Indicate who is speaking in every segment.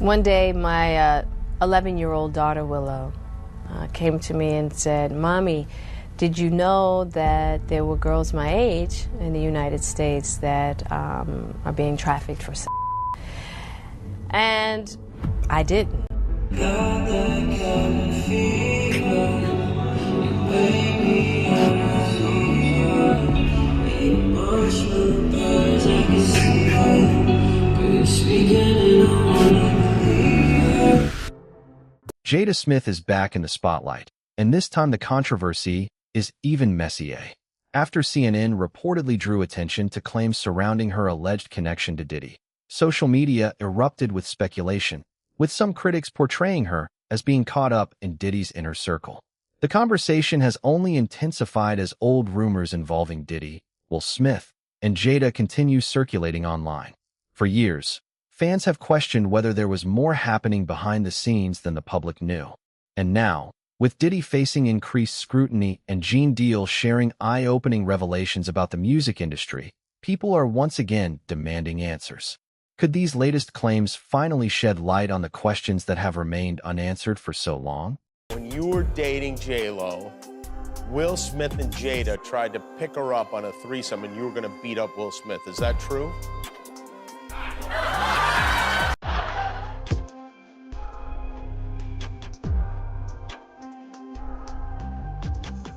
Speaker 1: One day, my 11-year-old daughter, Willow, came to me and said, "Mommy, did you know that there were girls my age in the United States that are being trafficked for sex?" And I didn't.
Speaker 2: Jada Smith is back in the spotlight, and this time the controversy is even messier. After CNN reportedly drew attention to claims surrounding her alleged connection to Diddy, social media erupted with speculation, with some critics portraying her as being caught up in Diddy's inner circle. The conversation has only intensified as old rumors involving Diddy, Will Smith, and Jada continue circulating online. For years, fans have questioned whether there was more happening behind the scenes than the public knew. And now, with Diddy facing increased scrutiny and Gene Deal sharing eye-opening revelations about the music industry, people are once again demanding answers. Could these latest claims finally shed light on the questions that have remained unanswered for so long?
Speaker 3: When you were dating J-Lo, Will Smith and Jada tried to pick her up on a threesome and you were going to beat up Will Smith. Is that true?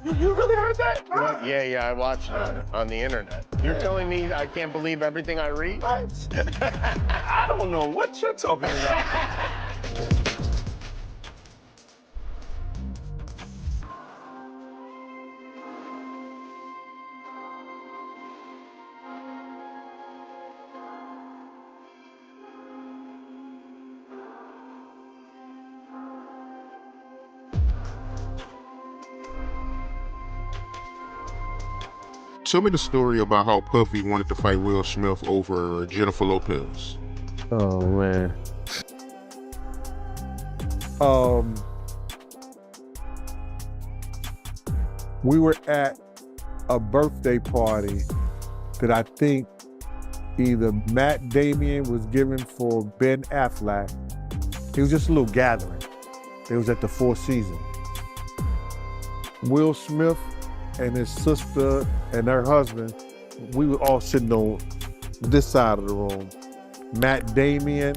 Speaker 4: You really heard that?
Speaker 3: Yeah, I watched it on the internet. You're telling me I can't believe everything I read?
Speaker 4: I don't know what you're talking about.
Speaker 5: Tell me the story about how Puffy wanted to fight Will Smith over Jennifer Lopez.
Speaker 6: Oh, man.
Speaker 7: We were at a birthday party that I think either Matt Damon was giving for Ben Affleck. It was just a little gathering. It was at the Four Seasons. Will Smith and his sister and her husband, we were all sitting on this side of the room. Matt Damon,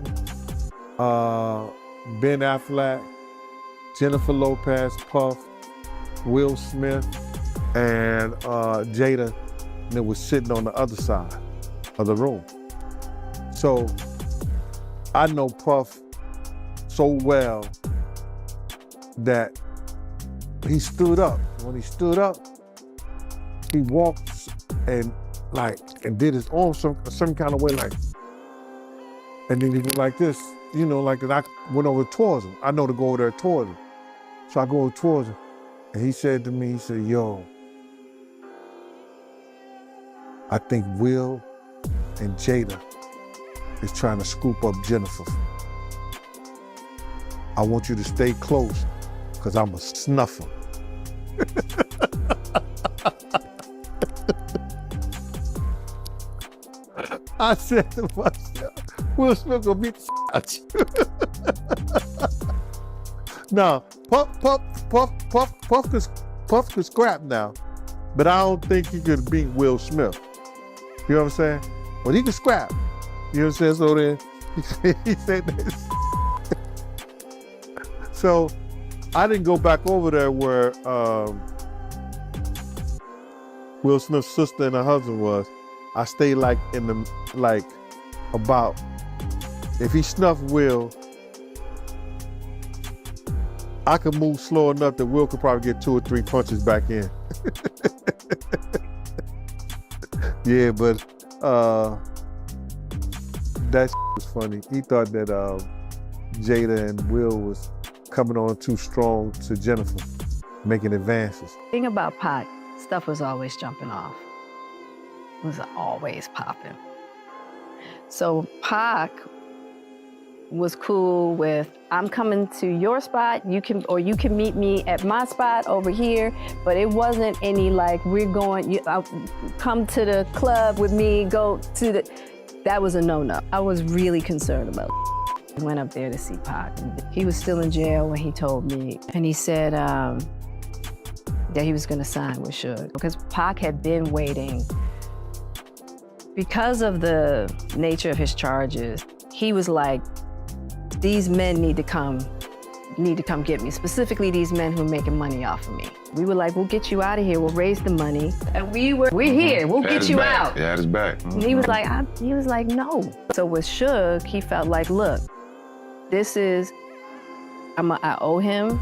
Speaker 7: Ben Affleck, Jennifer Lopez, Puff, Will Smith, and Jada, and it was sitting on the other side of the room. So I know Puff so well that he stood up. When he stood up, he walked and did his arm some kind of way, like, and then he was like this, you know, like, and I went over towards him. I know to go over there towards him. So I go over towards him, and he said to me, he said, "Yo, I think Will and Jada is trying to scoop up Jennifer. I want you to stay close, because I'm a snuffer." I said to myself, Will Smith gonna beat the out you. Now, Puff could scrap now, but I don't think he could beat Will Smith. You know what I'm saying? But he could scrap. You know what I'm saying? So then he said this. So I didn't go back over there where Will Smith's sister and her husband was. I stayed like in the, like about, if he snuffed Will, I could move slow enough that Will could probably get 2 or 3 punches back in. Yeah, but that was funny. He thought that Jada and Will was coming on too strong to Jennifer, making advances.
Speaker 8: The thing about Pac, stuff was always jumping off. It was always popping. So Pac was cool with, I'm coming to your spot, you can meet me at my spot over here, but it wasn't any like, we're going, come to the club with me, go to the, that was a no-no. I was really concerned about We went up there to see Pac. He was still in jail when he told me, and he said that he was going to sign with Suge because Pac had been waiting. Because of the nature of his charges, he was like, these men need to come get me, specifically these men who are making money off of me. We were like, we'll get you out of here, we'll raise the money, and we're here, we'll get you out.
Speaker 4: Yeah, it's back.
Speaker 8: And he was like, no. So with Suge, he felt like, look, this is, I owe him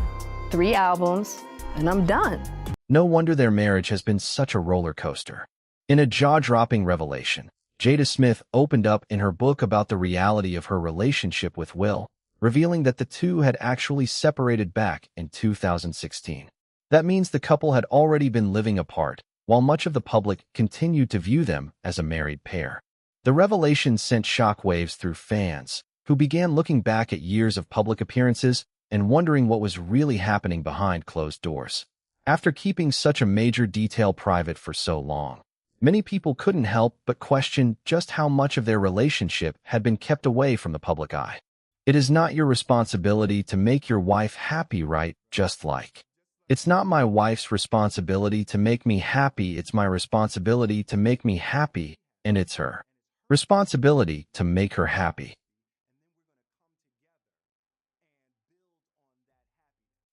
Speaker 8: 3 albums, and I'm done.
Speaker 2: No wonder their marriage has been such a roller coaster. In a jaw-dropping revelation, Jada Smith opened up in her book about the reality of her relationship with Will, revealing that the two had actually separated back in 2016. That means the couple had already been living apart, while much of the public continued to view them as a married pair. The revelation sent shockwaves through fans, who began looking back at years of public appearances and wondering what was really happening behind closed doors. After keeping such a major detail private for so long, many people couldn't help but question just how much of their relationship had been kept away from the public eye. It is not your responsibility to make your wife happy, right? Just like, it's not my wife's responsibility to make me happy, it's my responsibility to make me happy, and it's her responsibility to make her happy.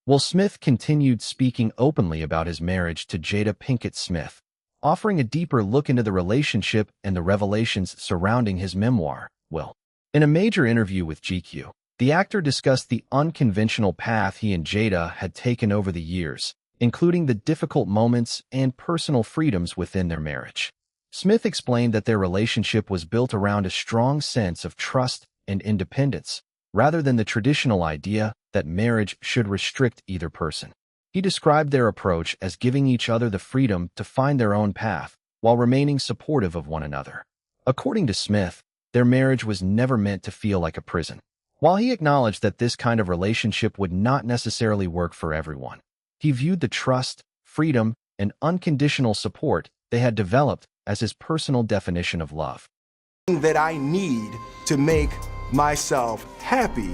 Speaker 2: Will Smith continued speaking openly about his marriage to Jada Pinkett Smith, offering a deeper look into the relationship and the revelations surrounding his memoir, Will. In a major interview with GQ, the actor discussed the unconventional path he and Jada had taken over the years, including the difficult moments and personal freedoms within their marriage. Smith explained that their relationship was built around a strong sense of trust and independence, rather than the traditional idea that marriage should restrict either person. He described their approach as giving each other the freedom to find their own path while remaining supportive of one another. According to Smith, their marriage was never meant to feel like a prison. While he acknowledged that this kind of relationship would not necessarily work for everyone, he viewed the trust, freedom, and unconditional support they had developed as his personal definition of love.
Speaker 6: That I need to make myself happy,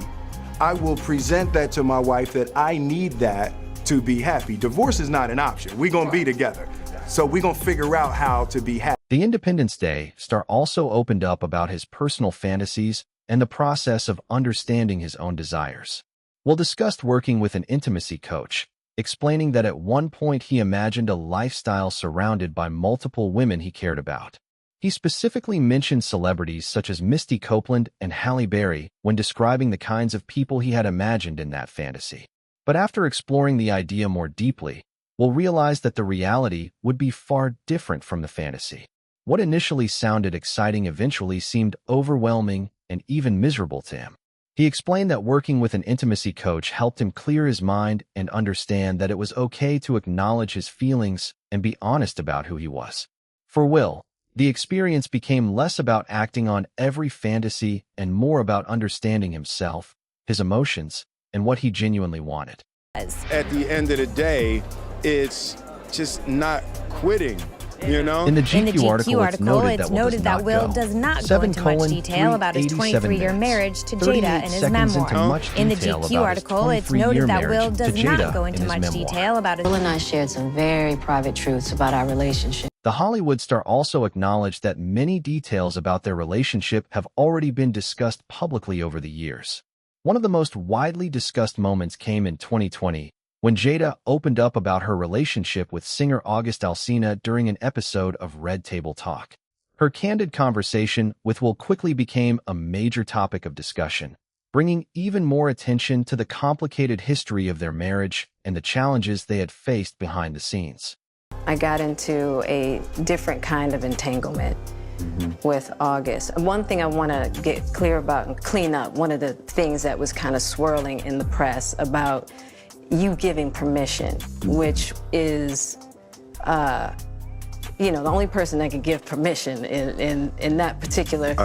Speaker 6: I will present that to my wife that I need that to be happy. Divorce is not an option. We're going to be together. So we're going to figure out how to be happy.
Speaker 2: The Independence Day star also opened up about his personal fantasies and the process of understanding his own desires. Will discussed working with an intimacy coach, explaining that at one point he imagined a lifestyle surrounded by multiple women he cared about. He specifically mentioned celebrities such as Misty Copeland and Halle Berry when describing the kinds of people he had imagined in that fantasy. But after exploring the idea more deeply, Will realized that the reality would be far different from the fantasy. What initially sounded exciting eventually seemed overwhelming and even miserable to him. He explained that working with an intimacy coach helped him clear his mind and understand that it was okay to acknowledge his feelings and be honest about who he was. For Will, the experience became less about acting on every fantasy and more about understanding himself, his emotions, and what he genuinely wanted.
Speaker 9: At the end of the day, it's just not quitting, you know?
Speaker 2: In the GQ article, it's noted that Will does not go into much detail about his 23-year marriage to Jada in his memoir. In the GQ article, it's noted that Will does not go into much detail about his...
Speaker 1: Will and I shared some very private truths about our relationship.
Speaker 2: The Hollywood star also acknowledged that many details about their relationship have already been discussed publicly over the years. One of the most widely discussed moments came in 2020, when Jada opened up about her relationship with singer August Alsina during an episode of Red Table Talk. Her candid conversation with Will quickly became a major topic of discussion, bringing even more attention to the complicated history of their marriage and the challenges they had faced behind the scenes.
Speaker 1: I got into a different kind of entanglement with August. One thing I want to get clear about and clean up, one of the things that was kind of swirling in the press about you giving permission, which is, the only person that can give permission in that particular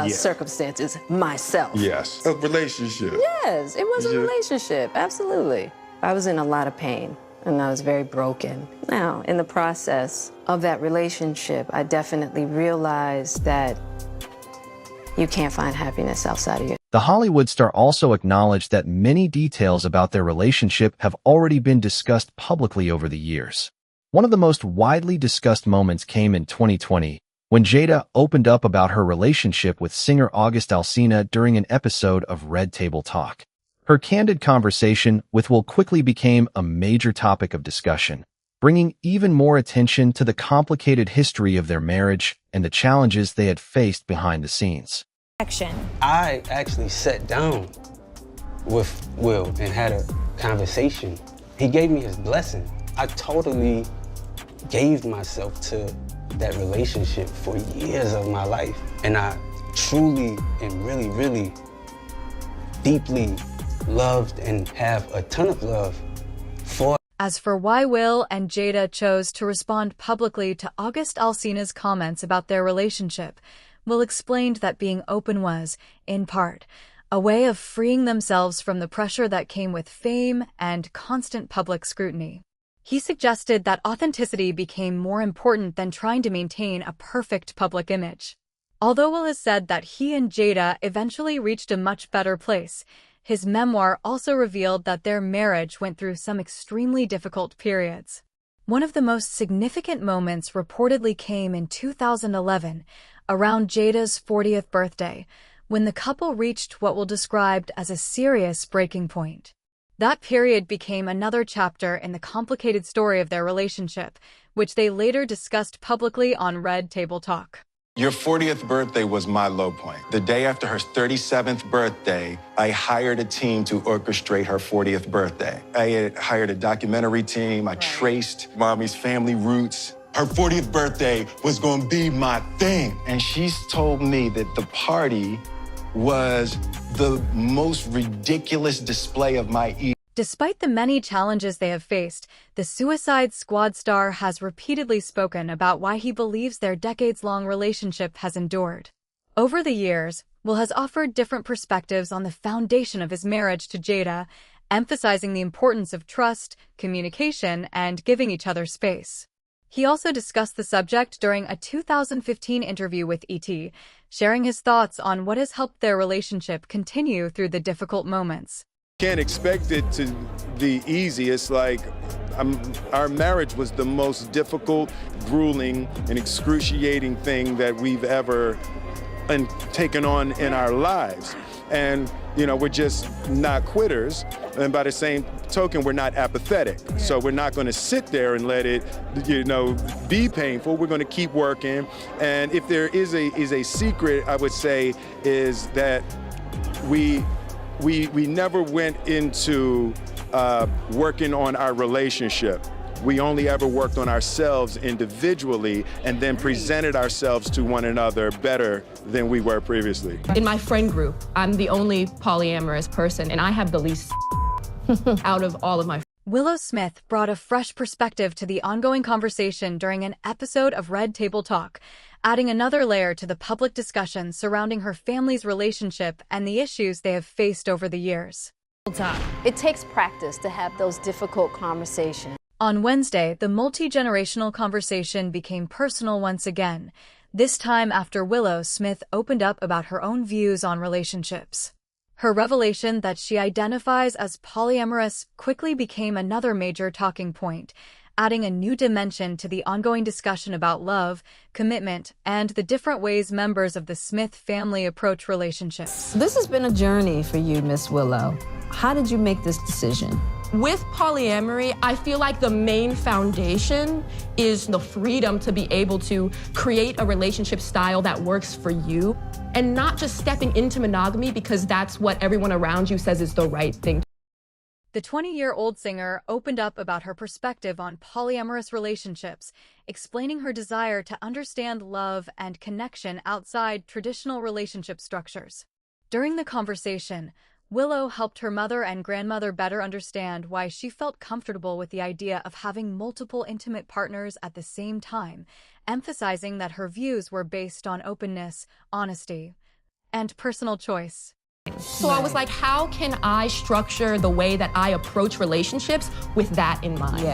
Speaker 1: circumstance is myself.
Speaker 9: Yes, a relationship.
Speaker 1: Yes, it was a relationship, absolutely. I was in a lot of pain, and I was very broken. Now, in the process of that relationship, I definitely realized that you can't find happiness outside of you.
Speaker 2: The Hollywood star also acknowledged that many details about their relationship have already been discussed publicly over the years. One of the most widely discussed moments came in 2020, when Jada opened up about her relationship with singer August Alsina during an episode of Red Table Talk. Her candid conversation with Will quickly became a major topic of discussion, bringing even more attention to the complicated history of their marriage and the challenges they had faced behind the scenes.
Speaker 10: I actually sat down with Will and had a conversation. He gave me his blessing. I totally gave myself to that relationship for years of my life. And I truly and really, really deeply loved and have a ton of love for.
Speaker 11: As for why Will and Jada chose to respond publicly to August Alsina's comments about their relationship, Will explained that being open was, in part, a way of freeing themselves from the pressure that came with fame and constant public scrutiny. He suggested that authenticity became more important than trying to maintain a perfect public image. Although Will has said that he and Jada eventually reached a much better place, his memoir also revealed that their marriage went through some extremely difficult periods. One of the most significant moments reportedly came in 2011, around Jada's 40th birthday, when the couple reached what we'll describe as a serious breaking point. That period became another chapter in the complicated story of their relationship, which they later discussed publicly on Red Table Talk.
Speaker 12: Your 40th birthday was my low point. The day after her 37th birthday, I hired a team to orchestrate her 40th birthday. I had hired a documentary team. I traced Mommy's family roots. Her 40th birthday was gonna be my thing. And she's told me that the party was the most ridiculous display of my ego.
Speaker 11: Despite the many challenges they have faced, the Suicide Squad star has repeatedly spoken about why he believes their decades-long relationship has endured. Over the years, Will has offered different perspectives on the foundation of his marriage to Jada, emphasizing the importance of trust, communication, and giving each other space. He also discussed the subject during a 2015 interview with ET, sharing his thoughts on what has helped their relationship continue through the difficult moments.
Speaker 9: Can't expect it to be easy. It's like our marriage was the most difficult, grueling, and excruciating thing that we've ever taken on in our lives. And, you know, we're just not quitters. And by the same token, we're not apathetic. So we're not going to sit there and let it, you know, be painful. We're going to keep working. And if there is a secret, I would say, is that we never went into working on our relationship. We only ever worked on ourselves individually and then presented ourselves to one another better than we were previously.
Speaker 13: In my friend group, I'm the only polyamorous person, and I have the least out of all of my friends.
Speaker 11: Willow Smith brought a fresh perspective to the ongoing conversation during an episode of Red Table Talk, adding another layer to the public discussion surrounding her family's relationship and the issues they have faced over the years.
Speaker 1: It takes practice to have those difficult conversations.
Speaker 11: On Wednesday, the multi-generational conversation became personal once again, this time after Willow Smith opened up about her own views on relationships. Her revelation that she identifies as polyamorous quickly became another major talking point, adding a new dimension to the ongoing discussion about love, commitment, and the different ways members of the Smith family approach relationships.
Speaker 8: This has been a journey for you, Miss Willow. How did you make this decision?
Speaker 13: With polyamory, I feel like the main foundation is the freedom to be able to create a relationship style that works for you, and not just stepping into monogamy because that's what everyone around you says is the right thing.
Speaker 11: The 20-year-old singer opened up about her perspective on polyamorous relationships, explaining her desire to understand love and connection outside traditional relationship structures. During the conversation, Willow helped her mother and grandmother better understand why she felt comfortable with the idea of having multiple intimate partners at the same time, emphasizing that her views were based on openness, honesty, and personal choice.
Speaker 13: So I was like, how can I structure the way that I approach relationships with that in mind?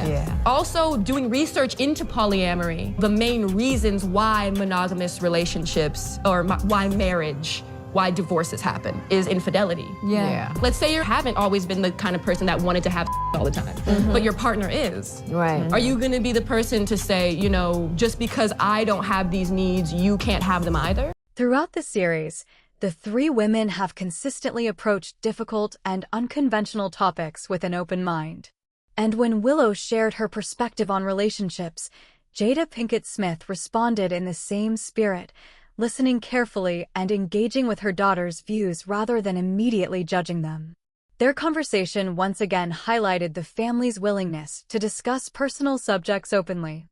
Speaker 13: Also, doing research into polyamory, the main reasons why monogamous relationships or why marriage why divorces happen is infidelity.
Speaker 8: Yeah.
Speaker 13: Let's say you haven't always been the kind of person that wanted to have all the time, but your partner is.
Speaker 1: Right.
Speaker 13: Are you going to be the person to say, you know, just because I don't have these needs, you can't have them either?
Speaker 11: Throughout the series, the three women have consistently approached difficult and unconventional topics with an open mind. And when Willow shared her perspective on relationships, Jada Pinkett Smith responded in the same spirit, listening carefully and engaging with her daughter's views rather than immediately judging them. Their conversation once again highlighted the family's willingness to discuss personal subjects openly.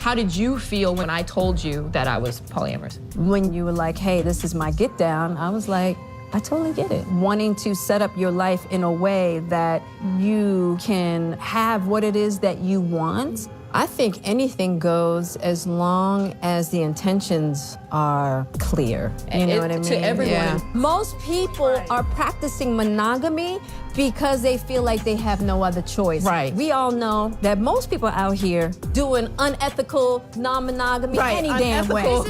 Speaker 13: How did you feel when I told you that I was polyamorous?
Speaker 14: When you were like, hey, this is my get down, I was like, I totally get it. Wanting to set up your life in a way that you can have what it is that you want. I think anything goes as long as the intentions are clear. You know what I mean?
Speaker 13: To everyone.
Speaker 14: Yeah. Most people are practicing monogamy because they feel like they have no other choice.
Speaker 13: Right.
Speaker 14: We all know that most people out here doing unethical non-monogamy any damn way.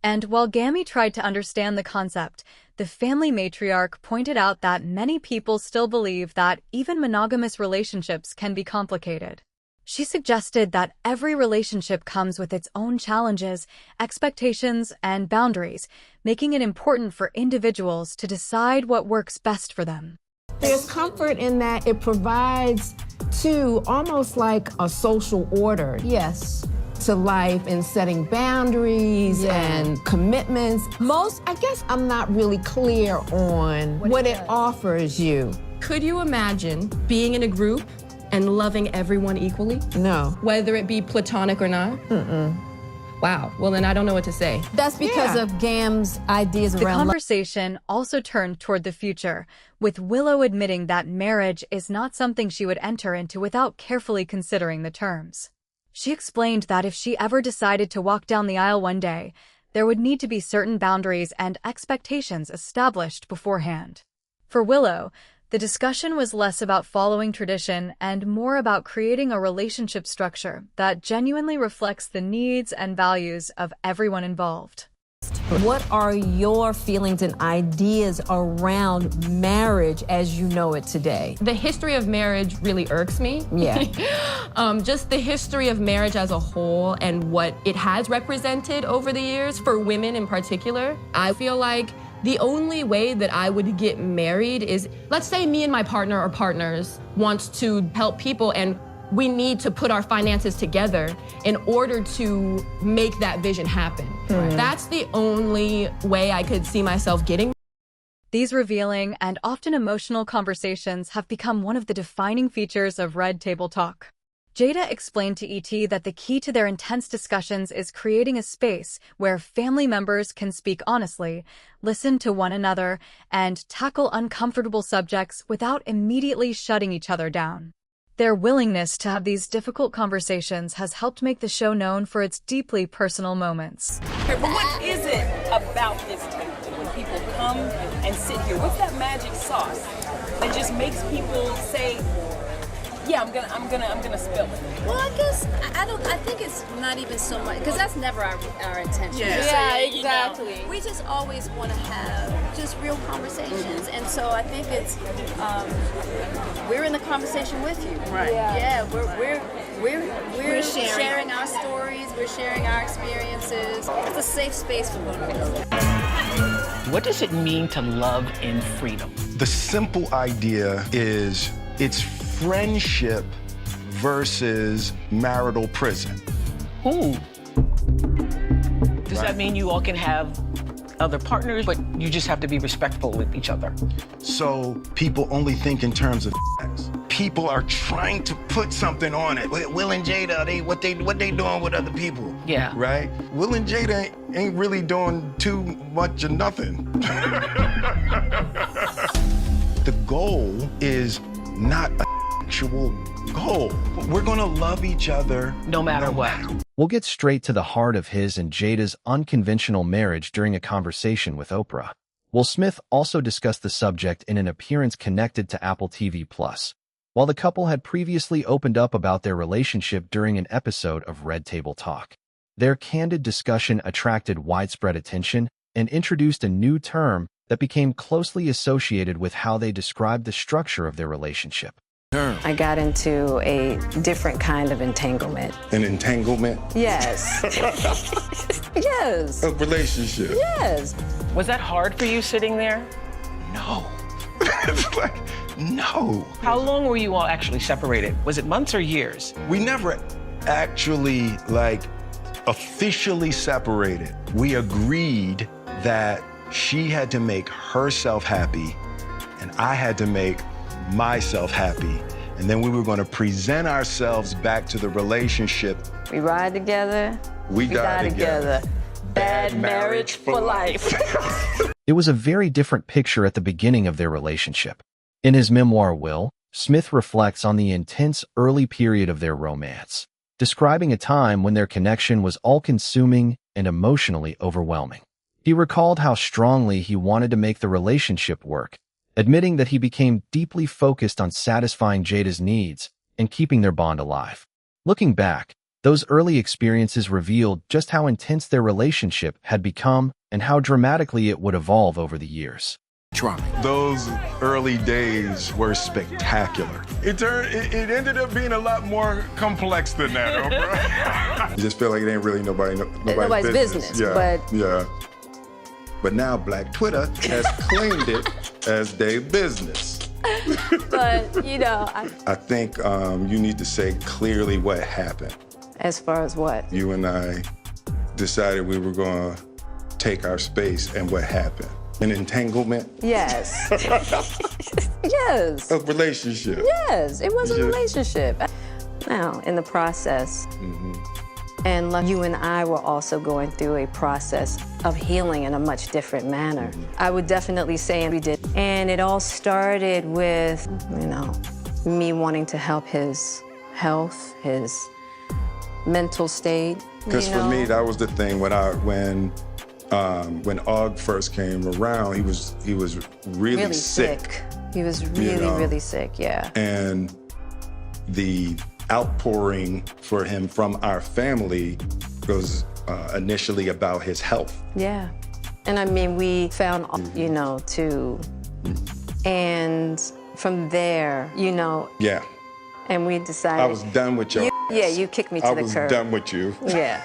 Speaker 11: And while Gammy tried to understand the concept, the family matriarch pointed out that many people still believe that even monogamous relationships can be complicated. She suggested that every relationship comes with its own challenges, expectations, and boundaries, making it important for individuals to decide what works best for them.
Speaker 15: There's comfort in that it provides to almost like a social order.
Speaker 14: Yes.
Speaker 15: To life and setting boundaries and commitments. I guess I'm not really clear on what it offers you.
Speaker 13: Could you imagine being in a group and loving everyone equally?
Speaker 14: No.
Speaker 13: Whether it be platonic or not? Wow. Well, then I don't know what to say.
Speaker 14: That's because of Gam's ideas
Speaker 11: The
Speaker 14: around
Speaker 11: conversation also turned toward the future, with Willow admitting that marriage is not something she would enter into without carefully considering the terms. She explained that if she ever decided to walk down the aisle one day, there would need to be certain boundaries and expectations established beforehand. For Willow, the discussion was less about following tradition and more about creating a relationship structure that genuinely reflects the needs and values of everyone involved.
Speaker 14: What are your feelings and ideas around marriage as you know it today?
Speaker 13: The history of marriage really irks me.
Speaker 14: Yeah.
Speaker 13: Just the history of marriage as a whole and what it has represented over the years, for women in particular. I feel like the only way that I would get married is, let's say me and my partner or partners wants to help people and we need to put our finances together in order to make that vision happen. That's the only way I could see myself getting.
Speaker 11: These revealing and often emotional conversations have become one of the defining features of Red Table Talk. Jada explained to ET that the key to their intense discussions is creating a space where family members can speak honestly, listen to one another, and tackle uncomfortable subjects without immediately shutting each other down. Their willingness to have these difficult conversations has helped make the show known for its deeply personal moments.
Speaker 16: What is it about this table when people come and sit here? What's that magic sauce that just makes people say, yeah, I'm gonna spill it?
Speaker 17: Well, I guess I think it's not even so much, because that's never our intention.
Speaker 16: Yeah,
Speaker 17: exactly.
Speaker 16: You know.
Speaker 17: We just always want to have just real conversations, and so I think it's we're in the conversation with you.
Speaker 16: Right.
Speaker 17: Yeah, we're sharing our stories. We're sharing our experiences. It's a safe space for both of us.
Speaker 18: What does it mean to love in freedom?
Speaker 12: The simple idea is it's friendship versus marital prison.
Speaker 18: Ooh. Does that mean you all can have other partners, but you just have to be respectful with each other?
Speaker 12: So people only think in terms of sex. People are trying to put something on it. Will and Jada, what they doing with other people?
Speaker 18: Yeah.
Speaker 12: Right? Will and Jada ain't really doing too much of nothing. The goal is not an actual goal. We're gonna love each other
Speaker 18: no matter what.
Speaker 2: We'll get straight to the heart of his and Jada's unconventional marriage during a conversation with Oprah. Will Smith also discussed the subject in an appearance connected to Apple TV+. While the couple had previously opened up about their relationship during an episode of Red Table Talk, their candid discussion attracted widespread attention and introduced a new term that became closely associated with how they described the structure of their relationship.
Speaker 8: I got into a different kind of entanglement.
Speaker 9: An entanglement?
Speaker 8: Yes. Yes.
Speaker 9: A relationship?
Speaker 8: Yes.
Speaker 18: Was that hard for you sitting there?
Speaker 9: No. It's like, no.
Speaker 18: How long were you all actually separated? Was it months or years?
Speaker 12: We never actually, officially separated. We agreed that she had to make herself happy and I had to make myself happy. And then we were going to present ourselves back to the relationship.
Speaker 8: We ride together.
Speaker 12: We die together.
Speaker 8: Bad marriage for life.
Speaker 2: It was a very different picture at the beginning of their relationship. In his memoir, Will, Smith reflects on the intense early period of their romance, describing a time when their connection was all-consuming and emotionally overwhelming. He recalled how strongly he wanted to make the relationship work, admitting that he became deeply focused on satisfying Jada's needs and keeping their bond alive. Looking back, those early experiences revealed just how intense their relationship had become and how dramatically it would evolve over the years.
Speaker 12: Those early days were spectacular.
Speaker 9: It ended up being a lot more complex than that, bro. You just feel like it ain't really nobody's business. Yeah. But now Black Twitter has claimed it as their business.
Speaker 8: But,
Speaker 9: I think you need to say clearly what happened.
Speaker 8: As far as what?
Speaker 9: You and I decided we were going to take our space, and what happened? An entanglement?
Speaker 8: Yes. Yes.
Speaker 9: A relationship?
Speaker 8: Yes, it was a relationship. Now, in the process, and you and I were also going through a process of healing in a much different manner. I would definitely say we did. And it all started with, me wanting to help his health, his mental state.
Speaker 9: Because for me, that was the thing when Og first came around, he was really sick.
Speaker 8: He was really sick, yeah.
Speaker 9: And the outpouring for him from our family was initially about his health.
Speaker 8: Yeah. And we found, and from there,
Speaker 9: Yeah.
Speaker 8: And we decided.
Speaker 9: I was done with y'all.
Speaker 8: You kicked me to the curb.
Speaker 9: I was done with you.
Speaker 8: Yeah.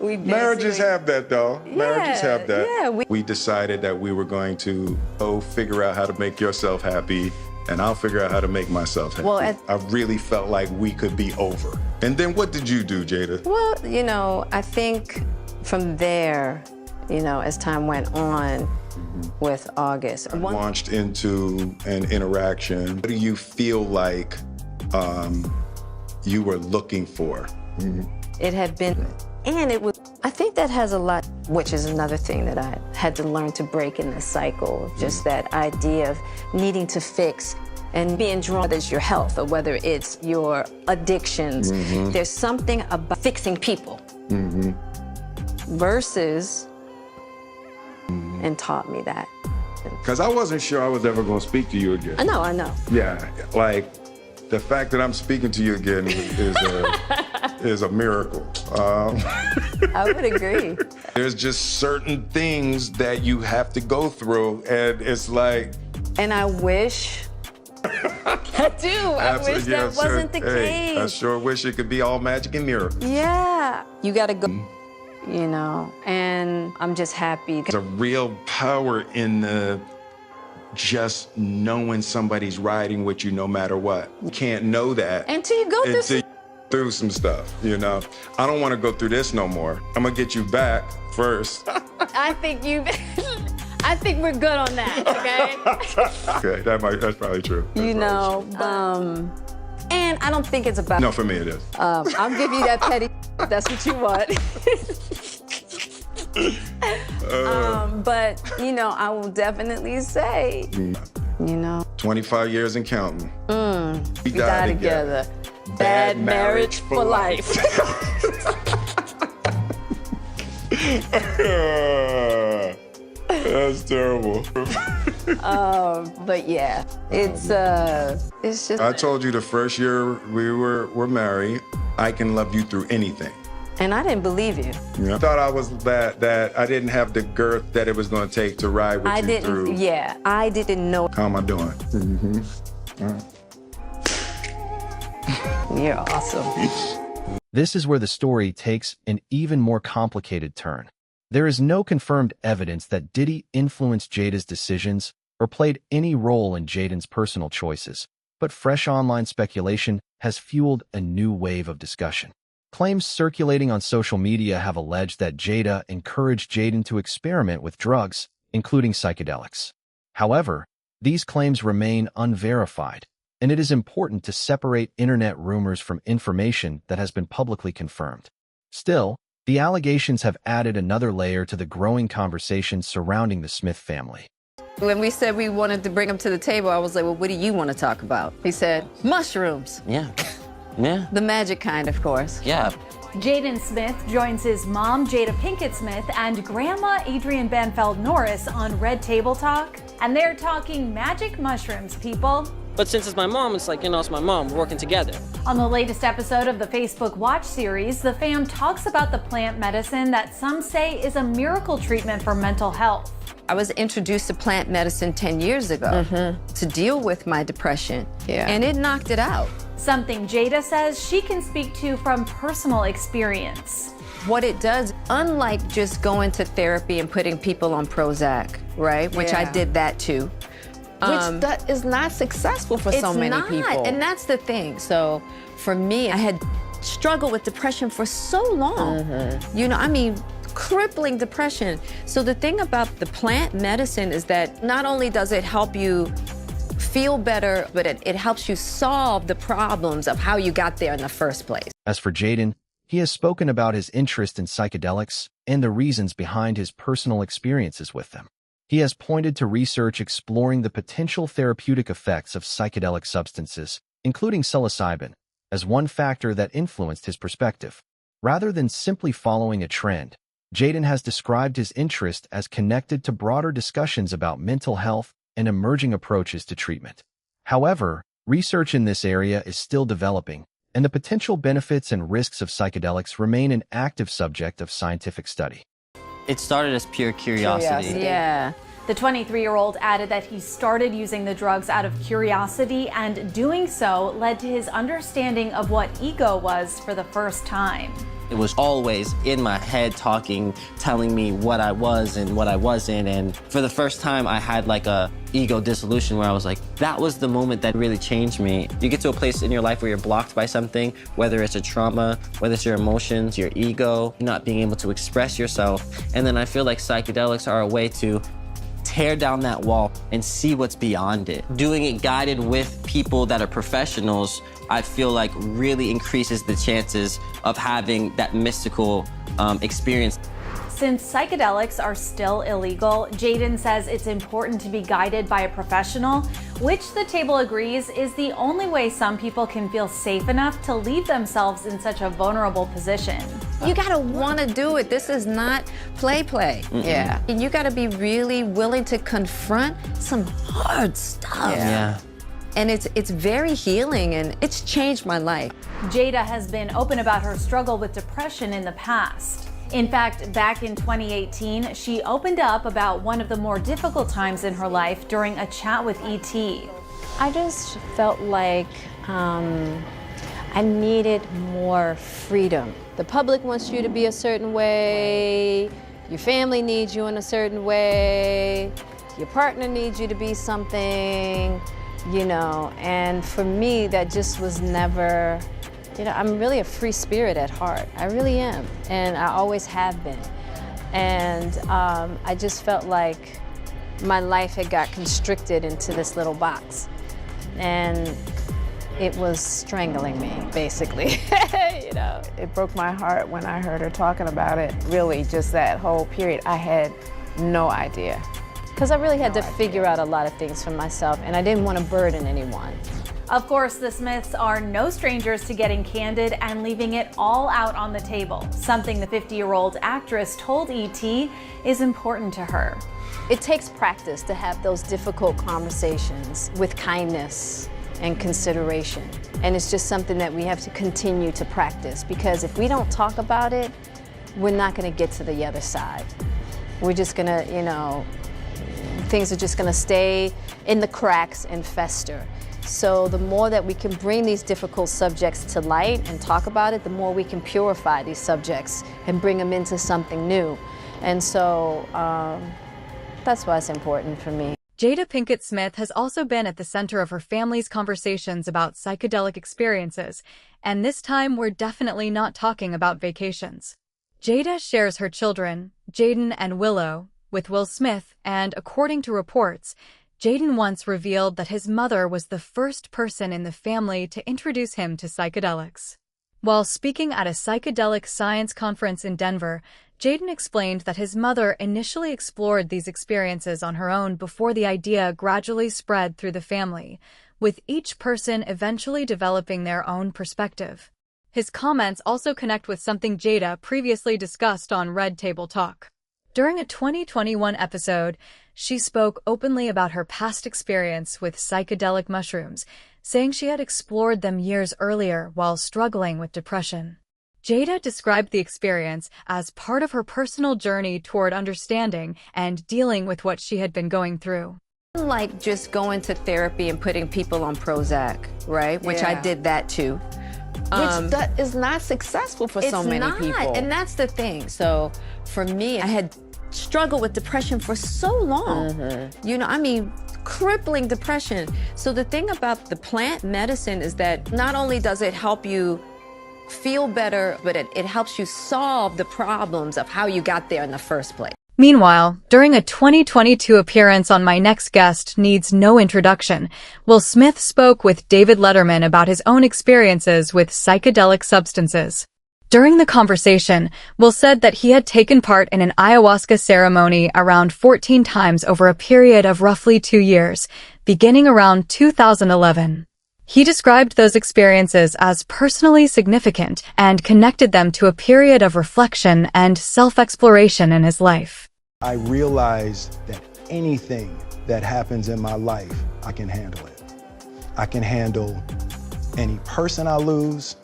Speaker 9: Marriages have that, though. Marriages have that.
Speaker 8: Yeah,
Speaker 9: we decided that we were going to figure out how to make yourself happy, and I'll figure out how to make myself happy.
Speaker 8: Well,
Speaker 9: I really felt like we could be over. And then what did you do, Jada?
Speaker 8: Well, I think from there, as time went on with August.
Speaker 9: I launched into an interaction. What do you feel like you were looking for?
Speaker 8: It had been, and it was, I think that has a lot, which is another thing that I had to learn to break in this cycle, just that idea of needing to fix and being drawn, whether it's your health or whether it's your addictions. There's something about fixing people versus, and taught me that.
Speaker 9: Because I wasn't sure I was ever going to speak to you again.
Speaker 8: I know.
Speaker 9: Yeah, the fact that I'm speaking to you again is a miracle.
Speaker 8: I would agree.
Speaker 9: There's just certain things that you have to go through, and it's like...
Speaker 8: And I wish... I do. I wish that wasn't the case.
Speaker 9: I sure wish it could be all magic and miracles.
Speaker 8: Yeah. You got to go, and I'm just happy.
Speaker 9: There's a real power in just knowing somebody's riding with you no matter what. You can't know that
Speaker 8: until you go
Speaker 9: through some stuff, I don't want to go through this no more. I'm going to get you back first.
Speaker 8: I think we're good on that, okay?
Speaker 9: Okay, that's probably true.
Speaker 8: And I don't think it's about...
Speaker 9: No, for me it is.
Speaker 8: I'll give you that petty if that's what you want. But, I will definitely say,
Speaker 9: 25 years and counting.
Speaker 8: We die together. Bad marriage for life.
Speaker 9: That's terrible.
Speaker 8: But yeah, it's just...
Speaker 9: I told you the first year we were married, I can love you through anything.
Speaker 19: And I didn't believe you.
Speaker 9: I thought I was that I didn't have the girth that it was going to take to ride with you through.
Speaker 19: Yeah, I didn't know.
Speaker 9: How am I doing?
Speaker 19: You're awesome.
Speaker 2: This is where the story takes an even more complicated turn. There is no confirmed evidence that Diddy influenced Jada's decisions or played any role in Jaden's personal choices, but fresh online speculation has fueled a new wave of discussion. Claims circulating on social media have alleged that Jada encouraged Jaden to experiment with drugs, including psychedelics. However, these claims remain unverified, and it is important to separate internet rumors from information that has been publicly confirmed. Still, the allegations have added another layer to the growing conversation surrounding the Smith family.
Speaker 19: When we said we wanted to bring him to the table, I was like, well, what do you want to talk about? He said, mushrooms.
Speaker 20: Yeah. Yeah.
Speaker 19: The magic kind, of course.
Speaker 20: Yeah.
Speaker 21: Jaden Smith joins his mom, Jada Pinkett Smith, and grandma, Adrienne Banfeld Norris, on Red Table Talk. And they're talking magic mushrooms, people.
Speaker 22: But since it's my mom, it's like, it's my mom. We're working together.
Speaker 21: On the latest episode of the Facebook Watch series, the fam talks about the plant medicine that some say is a miracle treatment for mental health.
Speaker 19: I was introduced to plant medicine 10 years ago to deal with my depression, and it knocked it out.
Speaker 21: Something Jada says she can speak to from personal experience.
Speaker 19: What it does, unlike just going to therapy and putting people on Prozac, right? Which I did that too.
Speaker 15: Which that is not successful for so many people.
Speaker 19: And that's the thing. So for me, I had struggled with depression for so long. Crippling depression. So the thing about the plant medicine is that not only does it help you feel better, but it helps you solve the problems of how you got there in the first place.
Speaker 2: As for Jaden, he has spoken about his interest in psychedelics and the reasons behind his personal experiences with them. He has pointed to research exploring the potential therapeutic effects of psychedelic substances, including psilocybin, as one factor that influenced his perspective. Rather than simply following a trend, Jaden has described his interest as connected to broader discussions about mental health and emerging approaches to treatment. However, research in this area is still developing, and the potential benefits and risks of psychedelics remain an active subject of scientific study.
Speaker 20: It started as pure curiosity.
Speaker 21: Yeah. The 23-year-old added that he started using the drugs out of curiosity, and doing so led to his understanding of what ego was for the first time.
Speaker 20: It was always in my head talking, telling me what I was and what I wasn't. And for the first time, I had like a ego dissolution where I was like, that was the moment that really changed me. You get to a place in your life where you're blocked by something, whether it's a trauma, whether it's your emotions, your ego, not being able to express yourself. And then I feel like psychedelics are a way to tear down that wall and see what's beyond it. Doing it guided with people that are professionals, I feel like really increases the chances of having that mystical experience.
Speaker 21: Since psychedelics are still illegal, Jaden says it's important to be guided by a professional, which the table agrees is the only way some people can feel safe enough to leave themselves in such a vulnerable position.
Speaker 19: You gotta wanna do it. This is not play. Yeah. And you gotta be really willing to confront some hard stuff.
Speaker 20: Yeah.
Speaker 19: And it's very healing, and it's changed my life.
Speaker 21: Jada has been open about her struggle with depression in the past. In fact, back in 2018, she opened up about one of the more difficult times in her life during a chat with E.T.
Speaker 1: I just felt like I needed more freedom. The public wants you to be a certain way, your family needs you in a certain way, your partner needs you to be something, and for me, that just was never, I'm really a free spirit at heart. I really am, and I always have been. And I just felt like my life had got constricted into this little box. And it was strangling me, basically.
Speaker 15: It broke my heart when I heard her talking about it. Really, just that whole period, I had no idea.
Speaker 1: Because I really had to figure out a lot of things for myself, and I didn't want to burden anyone.
Speaker 21: Of course, the Smiths are no strangers to getting candid and leaving it all out on the table, something the 50-year-old actress told E.T. is important to her.
Speaker 1: It takes practice to have those difficult conversations with kindness and consideration. And it's just something that we have to continue to practice, because if we don't talk about it, we're not going to get to the other side. We're just going to, you know, things are just going to stay in the cracks and fester. So the more that we can bring these difficult subjects to light and talk about it, the more we can purify these subjects and bring them into something new. And so that's why it's important for me.
Speaker 11: Jada Pinkett Smith has also been at the center of her family's conversations about psychedelic experiences, and this time we're definitely not talking about vacations. Jada shares her children, Jaden and Willow, with Will Smith, and according to reports, Jaden once revealed that his mother was the first person in the family to introduce him to psychedelics. While speaking at a psychedelic science conference in Denver, Jaden explained that his mother initially explored these experiences on her own before the idea gradually spread through the family, with each person eventually developing their own perspective. His comments also connect with something Jada previously discussed on Red Table Talk. During a 2021 episode, she spoke openly about her past experience with psychedelic mushrooms, saying she had explored them years earlier while struggling with depression. Jada described the experience as part of her personal journey toward understanding and dealing with what she had been going through.
Speaker 19: Like just going to therapy and putting people on Prozac, right? Which I did that too.
Speaker 15: Which that is not successful for so many people.
Speaker 19: And that's the thing. So for me, I had struggled with depression for so long. You know, I mean, crippling depression. So the thing about the plant medicine is that not only does it help you feel better, but it helps you solve the problems of how you got there in the first place.
Speaker 11: Meanwhile, during a 2022 appearance on My Next Guest Needs No Introduction, Will Smith spoke with David Letterman about his own experiences with psychedelic substances. During the conversation, Will said that he had taken part in an ayahuasca ceremony around 14 times over a period of roughly 2 years, beginning around 2011. He described those experiences as personally significant and connected them to a period of reflection and self-exploration in his life.
Speaker 6: I realized that anything that happens in my life, I can handle it. I can handle any person I lose.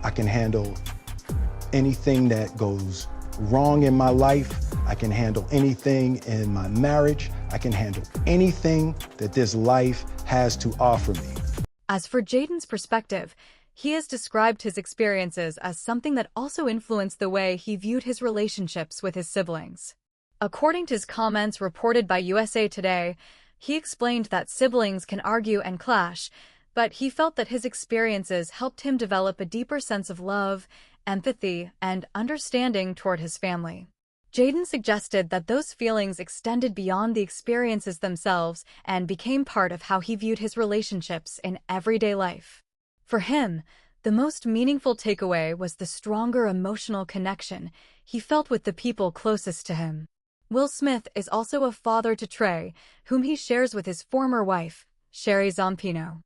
Speaker 6: I can handle anything that goes wrong in my life. I can handle anything in my marriage. I can handle anything that this life has to offer me.
Speaker 11: As for Jaden's perspective, he has described his experiences as something that also influenced the way he viewed his relationships with his siblings. According to his comments reported by USA Today, he explained that siblings can argue and clash, but he felt that his experiences helped him develop a deeper sense of love, empathy, and understanding toward his family. Jaden suggested that those feelings extended beyond the experiences themselves and became part of how he viewed his relationships in everyday life. For him, the most meaningful takeaway was the stronger emotional connection he felt with the people closest to him. Will Smith is also a father to Trey, whom he shares with his former wife, Sherry Zampino.